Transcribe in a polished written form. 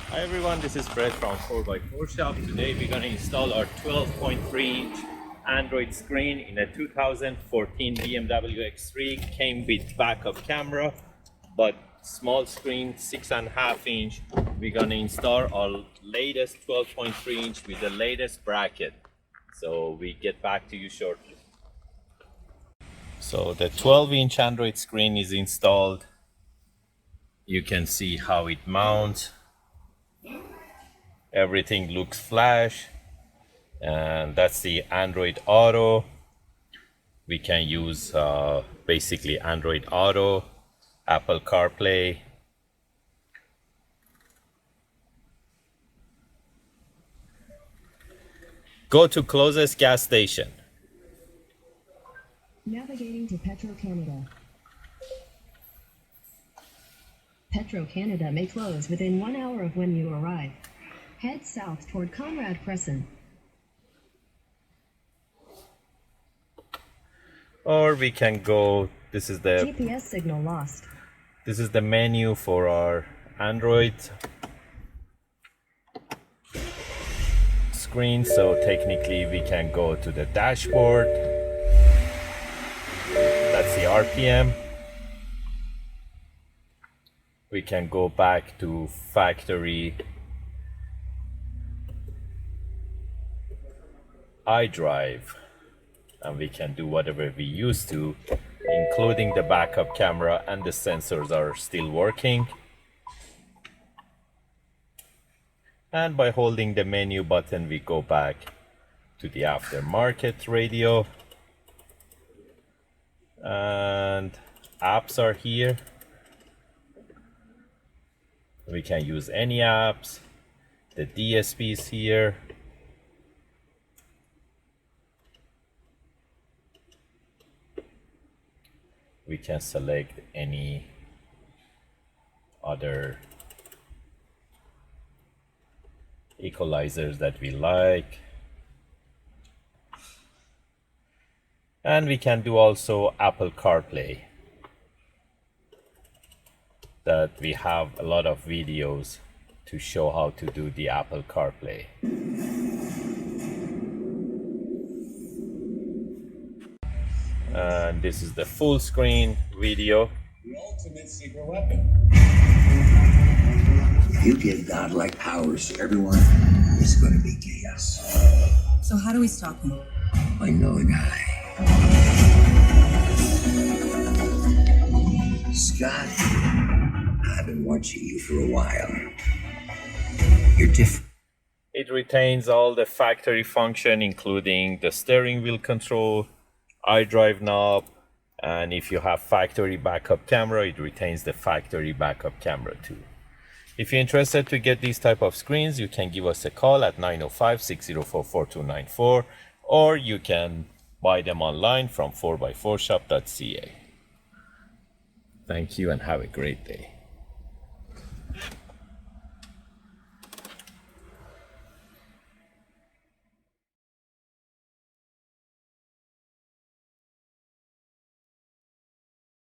Hi everyone, this is Fred from 4x4 Shop. Today we're going to install our 12.3-inch Android screen in a 2014 BMW X3. Came with backup camera, but small screen, 6.5-inch. We're going to install our latest 12.3-inch with the latest bracket. So we get back to you shortly. So the 12-inch Android screen is installed. You can see how it mounts. Everything looks flash, and that's the Android Auto. We can use basically Android Auto, Apple CarPlay. Go to closest gas station. Navigating to Petro-Canada. Petro-Canada may close within 1 hour of when you arrive. Head south toward Conrad Crescent. Or we can go, this is the GPS signal lost. This is the menu for our Android screen. So technically we can go to the dashboard. That's the RPM. We can go back to factory iDrive, and we can do whatever we used to, including the backup camera, and the sensors are still working. And by holding the menu button, we go back to the aftermarket radio, and apps are here. We can use any apps. The DSP is here. We can select any other equalizers that we like. And we can do also Apple CarPlay. That we have a lot of videos to show how to do the Apple CarPlay. And this is the full screen video. The ultimate secret weapon. If you give godlike powers to everyone, it's going to be chaos. So how do we stop him? I know a guy. Scott, I've been watching you for a while. You're different. It retains all the factory function, including the steering wheel control, iDrive knob, and if you have factory backup camera, it retains the factory backup camera too. If you're interested to get these type of screens, you can give us a call at 905-604-4294, or you can buy them online from 4x4shop.ca. Thank you and have a great day.